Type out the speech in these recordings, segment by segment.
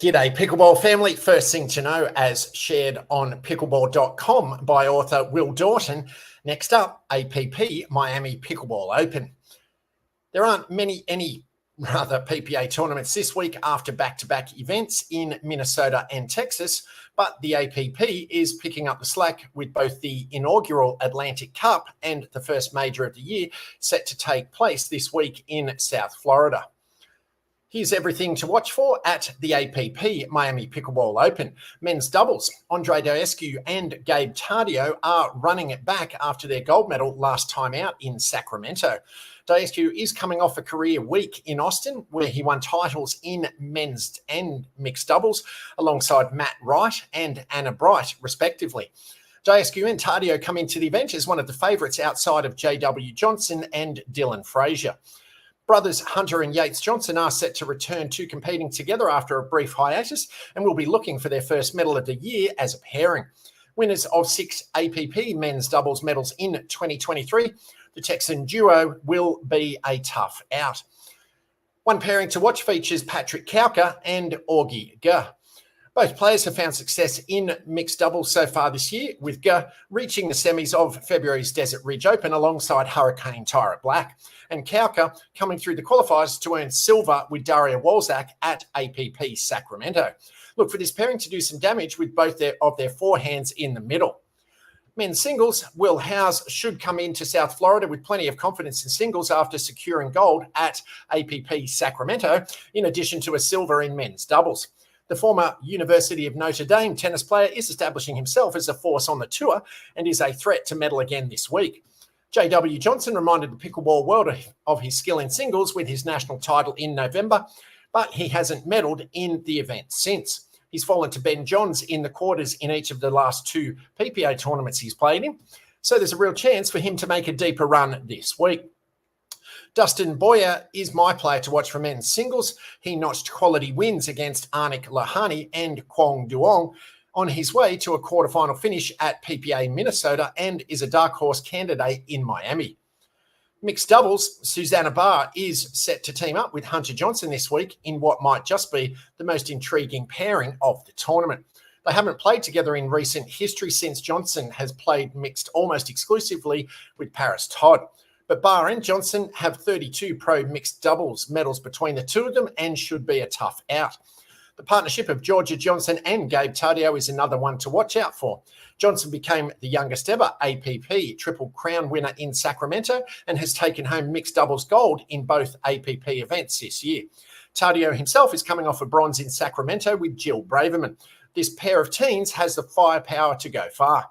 G'day Pickleball family. First thing to know, as shared on pickleball.com by author Will Dorton. Next up, APP Miami Pickleball Open. There aren't any PPA tournaments this week after back-to-back events in Minnesota and Texas, but the APP is picking up the slack with both the inaugural Atlantic Cup and the first major of the year set to take place this week in South Florida. Here's everything to watch for at the APP Miami Pickleball Open. Men's doubles, Andre Daescu and Gabe Tardio are running it back after their gold medal last time out in Sacramento. Daescu is coming off a career week in Austin, where he won titles in men's and mixed doubles alongside Matt Wright and Anna Bright, respectively. Daescu and Tardio come into the event as one of the favourites outside of J.W. Johnson and Dylan Frazier. Brothers Hunter and Yates Johnson are set to return to competing together after a brief hiatus and will be looking for their first medal of the year as a pairing. Winners of 6 APP men's doubles medals in 2023, the Texan duo will be a tough out. One pairing to watch features Patrick Kauka and Augie Ge. Both players have found success in mixed doubles so far this year, with Ge reaching the semis of February's Desert Ridge Open alongside Hurricane Tyra Black, and Kauka coming through the qualifiers to earn silver with Daria Wolzak at APP Sacramento. Look for this pairing to do some damage with both of their forehands in the middle. Men's singles, Will Howes should come into South Florida with plenty of confidence in singles after securing gold at APP Sacramento, in addition to a silver in men's doubles. The former University of Notre Dame tennis player is establishing himself as a force on the tour and is a threat to medal again this week. J.W. Johnson reminded the pickleball world of his skill in singles with his national title in November, but he hasn't medalled in the event since. He's fallen to Ben Johns in the quarters in each of the last 2 PPA tournaments he's played in, so there's a real chance for him to make a deeper run this week. Dustin Boyer is my player to watch for men's singles. He notched quality wins against Arnik Lahani and Kwong Duong on his way to a quarterfinal finish at PPA Minnesota and is a dark horse candidate in Miami. Mixed doubles, Susanna Barr is set to team up with Hunter Johnson this week in what might just be the most intriguing pairing of the tournament. They haven't played together in recent history since Johnson has played mixed almost exclusively with Paris Todd. But Barr and Johnson have 32 pro mixed doubles medals between the two of them and should be a tough out. The partnership of Georgia Johnson and Gabe Tardio is another one to watch out for. Johnson became the youngest ever APP Triple Crown winner in Sacramento and has taken home mixed doubles gold in both APP events this year. Tardio himself is coming off a bronze in Sacramento with Jill Braverman. This pair of teens has the firepower to go far.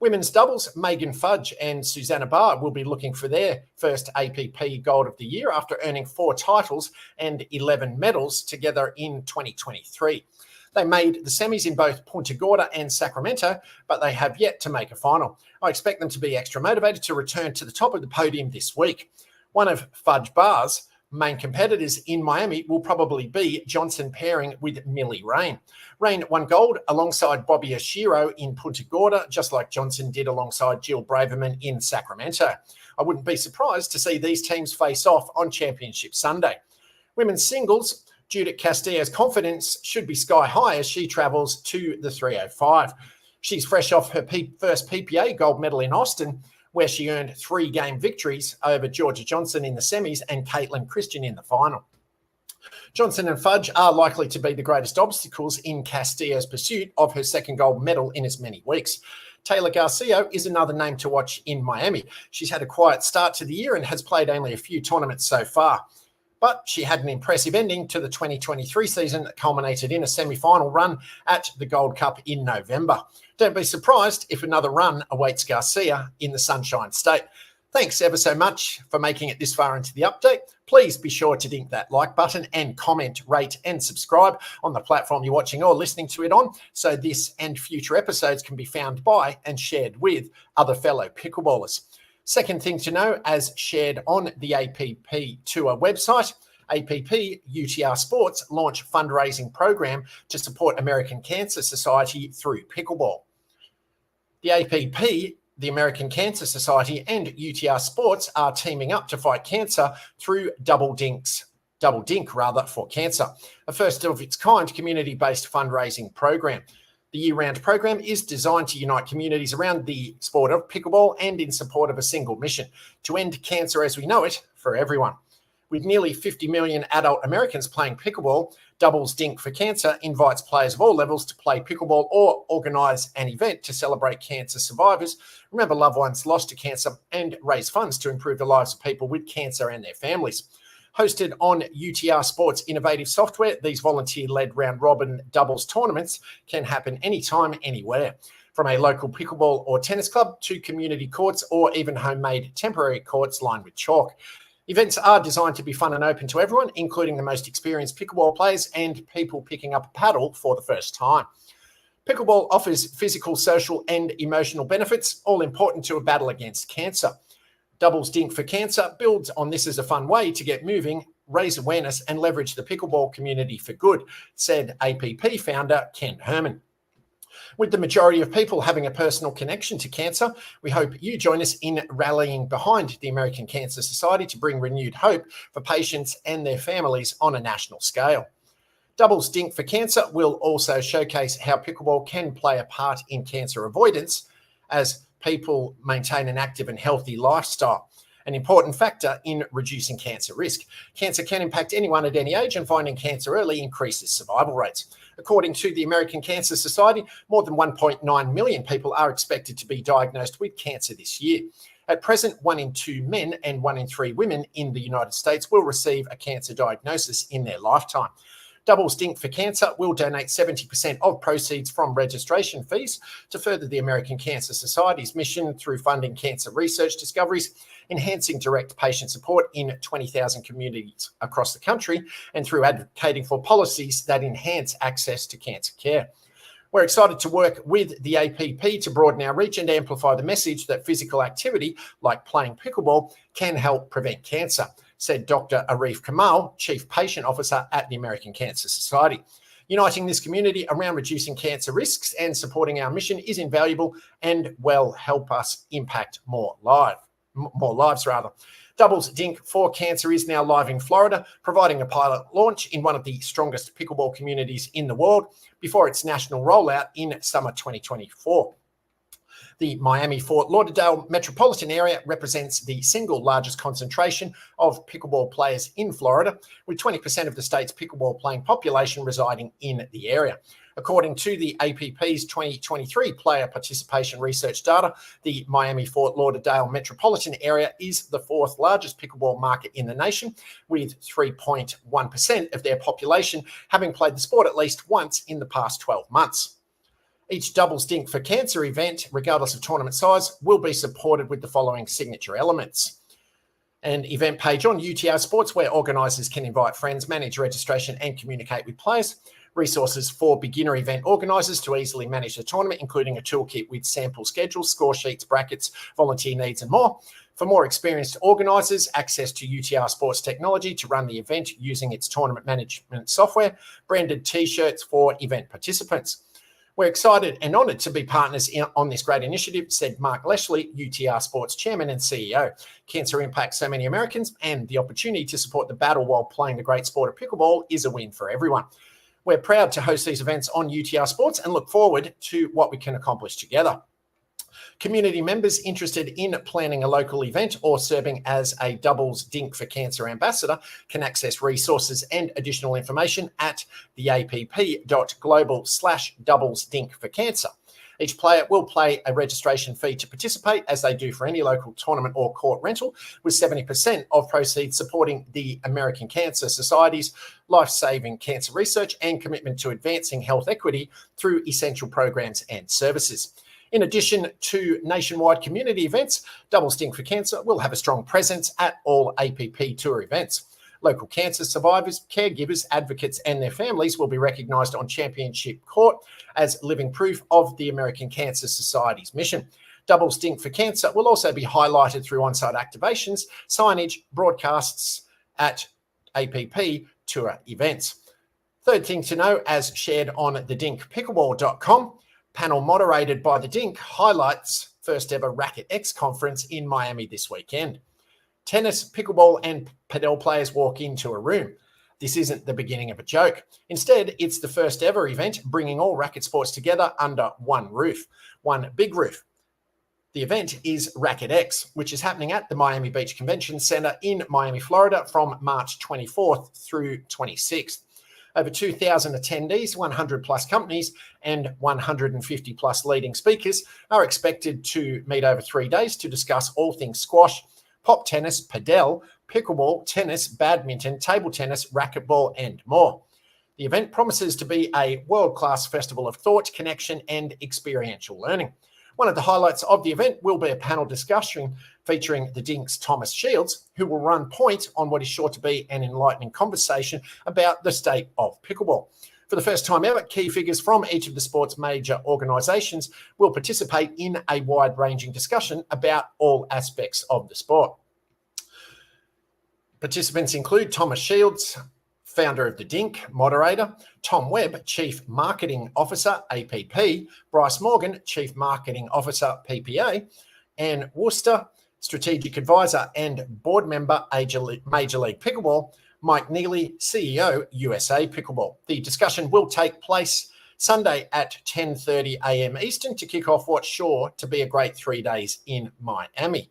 Women's doubles, Megan Fudge and Susanna Barr will be looking for their first APP gold of the year after earning 4 titles and 11 medals together in 2023. They made the semis in both Punta Gorda and Sacramento, but they have yet to make a final. I expect them to be extra motivated to return to the top of the podium this week. One of Fudge Barr's main competitors in Miami will probably be Johnson pairing with Millie Rain. Rain won gold alongside Bobby Oshiro in Punta Gorda, just like Johnson did alongside Jill Braverman in Sacramento. I wouldn't be surprised to see these teams face off on Championship Sunday. Women's singles, Judith Castillo's confidence should be sky high as she travels to the 305. She's fresh off her first PPA gold medal in Austin, where she earned 3 game victories over Georgia Johnson in the semis and Caitlin Christian in the final. Johnson and Fudge are likely to be the greatest obstacles in Castillo's pursuit of her second gold medal in as many weeks. Taylor Garcia is another name to watch in Miami. She's had a quiet start to the year and has played only a few tournaments so far. But she had an impressive ending to the 2023 season that culminated in a semi-final run at the Gold Cup in November. Don't be surprised if another run awaits Garcia in the Sunshine State. Thanks ever so much for making it this far into the update. Please be sure to ding that like button and comment, rate and subscribe on the platform you're watching or listening to it on, so this and future episodes can be found by and shared with other fellow pickleballers. Second thing to know, as shared on the APP Tour website, APP UTR Sports launch fundraising program to support American Cancer Society through pickleball. The APP, the American Cancer Society and UTR Sports are teaming up to fight cancer through Double Dinks Double Dink for cancer, a first of its kind community-based fundraising program. The year-round program is designed to unite communities around the sport of pickleball and in support of a single mission: to end cancer as we know it for everyone. With nearly 50 million adult Americans playing pickleball, Doubles Dink for Cancer invites players of all levels to play pickleball or organise an event to celebrate cancer survivors, remember loved ones lost to cancer, and raise funds to improve the lives of people with cancer and their families. Hosted on UTR Sports' innovative software, these volunteer-led round-robin doubles tournaments can happen anytime, anywhere. From a local pickleball or tennis club to community courts or even homemade temporary courts lined with chalk. Events are designed to be fun and open to everyone, including the most experienced pickleball players and people picking up a paddle for the first time. Pickleball offers physical, social, and emotional benefits, all important to a battle against cancer. Doubles Dink for Cancer builds on this as a fun way to get moving, raise awareness, and leverage the pickleball community for good, said APP founder Ken Herman. With the majority of people having a personal connection to cancer, we hope you join us in rallying behind the American Cancer Society to bring renewed hope for patients and their families on a national scale. Doubles Dink for Cancer will also showcase how pickleball can play a part in cancer avoidance as people maintain an active and healthy lifestyle, an important factor in reducing cancer risk. Cancer can impact anyone at any age, and finding cancer early increases survival rates. According to the American Cancer Society, more than 1.9 million people are expected to be diagnosed with cancer this year. At present, 1 in 2 men and 1 in 3 women in the United States will receive a cancer diagnosis in their lifetime. Doubles Dink for Cancer will donate 70% of proceeds from registration fees to further the American Cancer Society's mission through funding cancer research discoveries, enhancing direct patient support in 20,000 communities across the country, and through advocating for policies that enhance access to cancer care. We're excited to work with the APP to broaden our reach and amplify the message that physical activity, like playing pickleball, can help prevent cancer, said Dr. Arif Kamal, Chief Patient Officer at the American Cancer Society. Uniting this community around reducing cancer risks and supporting our mission is invaluable and will help us impact more lives. Doubles Dink for Cancer is now live in Florida, providing a pilot launch in one of the strongest pickleball communities in the world before its national rollout in summer 2024. The Miami-Fort Lauderdale metropolitan area represents the single largest concentration of pickleball players in Florida, with 20% of the state's pickleball playing population residing in the area. According to the APP's 2023 player participation research data, the Miami-Fort Lauderdale metropolitan area is the 4th largest pickleball market in the nation, with 3.1% of their population having played the sport at least once in the past 12 months. Each Doubles Dink for Cancer event, regardless of tournament size, will be supported with the following signature elements: an event page on UTR Sports where organisers can invite friends, manage registration and communicate with players; resources for beginner event organisers to easily manage the tournament, including a toolkit with sample schedules, score sheets, brackets, volunteer needs and more; for more experienced organisers, access to UTR Sports technology to run the event using its tournament management software; branded t-shirts for event participants. We're excited and honoured to be partners on this great initiative, said Mark Leshley, UTR Sports Chairman and CEO. Cancer impacts so many Americans, and the opportunity to support the battle while playing the great sport of pickleball is a win for everyone. We're proud to host these events on UTR Sports and look forward to what we can accomplish together. Community members interested in planning a local event or serving as a Doubles Dink for Cancer ambassador can access resources and additional information at theapp.global/doublesdinkforcancer. Each player will pay a registration fee to participate, as they do for any local tournament or court rental, with 70% of proceeds supporting the American Cancer Society's life-saving cancer research and commitment to advancing health equity through essential programs and services. In addition to nationwide community events, Doubles Dink for Cancer will have a strong presence at all APP Tour events. Local cancer survivors, caregivers, advocates, and their families will be recognised on championship court as living proof of the American Cancer Society's mission. Doubles Dink for Cancer will also be highlighted through on-site activations, signage, broadcasts at APP Tour events. Third thing to know, as shared on thedinkpickleball.com, panel moderated by the Dink highlights first ever Racket X conference in Miami this weekend. Tennis, pickleball, and padel players walk into a room. This isn't the beginning of a joke. Instead, it's the first ever event bringing all racket sports together under one roof, one big roof. The event is Racket X, which is happening at the Miami Beach Convention Center in Miami, Florida from March 24th through 26th. Over 2,000 attendees, 100 plus companies, and 150 plus leading speakers are expected to meet over 3 days to discuss all things squash, pop tennis, padel, pickleball, tennis, badminton, table tennis, racquetball, and more. The event promises to be a world-class festival of thought, connection, and experiential learning. One of the highlights of the event will be a panel discussion featuring the Dink's Thomas Shields, who will run point on what is sure to be an enlightening conversation about the state of pickleball. For the first time ever, key figures from each of the sport's major organisations will participate in a wide-ranging discussion about all aspects of the sport. Participants include Thomas Shields, founder of the Dink, moderator, Tom Webb, Chief Marketing Officer, APP, Bryce Morgan, Chief Marketing Officer, PPA, Ann Worcester, Strategic Advisor and Board Member, Major League Pickleball, Mike Neely, CEO, USA Pickleball. The discussion will take place Sunday at 10:30 a.m. Eastern to kick off what's sure to be a great 3 days in Miami.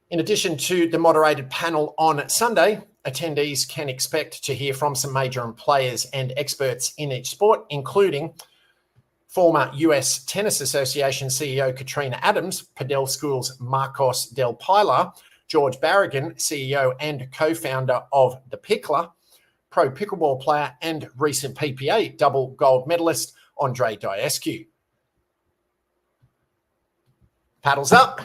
In addition to the moderated panel on Sunday, attendees can expect to hear from some major players and experts in each sport, including former US Tennis Association CEO Katrina Adams, Padel School's Marcos Del Pilar, George Barragan, CEO and co-founder of The Pickler, pro pickleball player and recent PPA double gold medalist Andre Diescu. Paddles up.